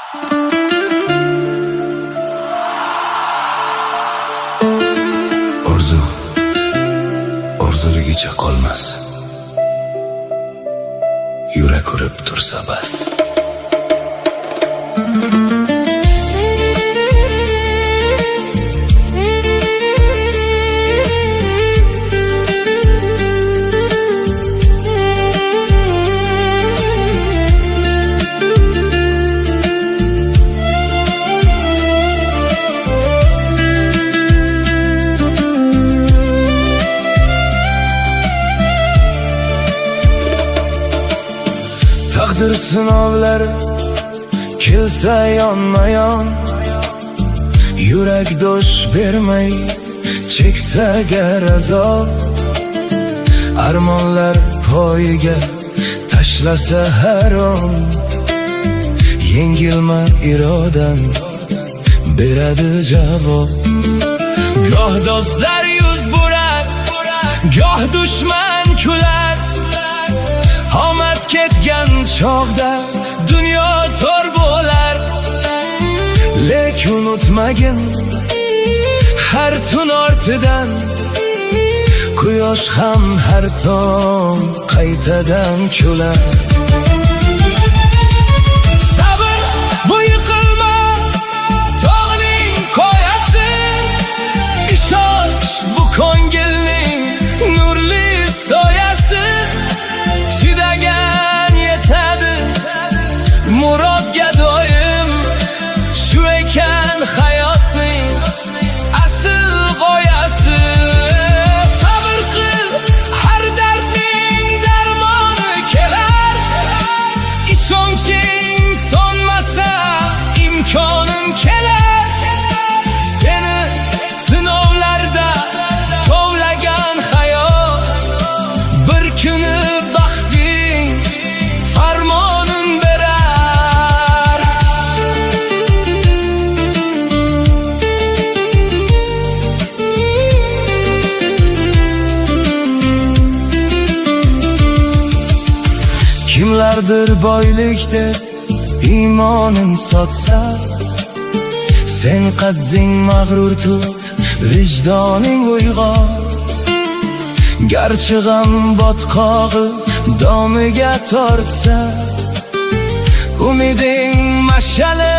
Orzu orzuligicha qolmas, yurak urib tursa bas. Taqdir sinovlari kelsa yonma-yon, yurak dosh bermay cheksa garazob, armonlar poyiga tashlasa har on, yengilma irodan beradi javob. Goh do'stlar yuz burar, goh dushman kular, omad ketgan chog'da dunyo tor bo'lar. Lek unutmagin, har tun ortidan quyosh ham har tong qaytadan kular. Sabr bu yiqilmas tog'ning qoyasi, ishonch bu ko'ngilning nurli soyasi. Chidagan yetadi murodga doim, shu ekan hayotning asl g'oyasi. Sabr qil, har dardning darmoni kelar, ishonching so'nmasa imkonin kelar. Seni sinovlarda tovlagan hayot bir kuni kimlardir boylikda iymonin sotsa, sen qadding mag'rur tut, vijdoning uyg'on. Garchi g'am botqog'i domiga tortsa, umiding mash'ali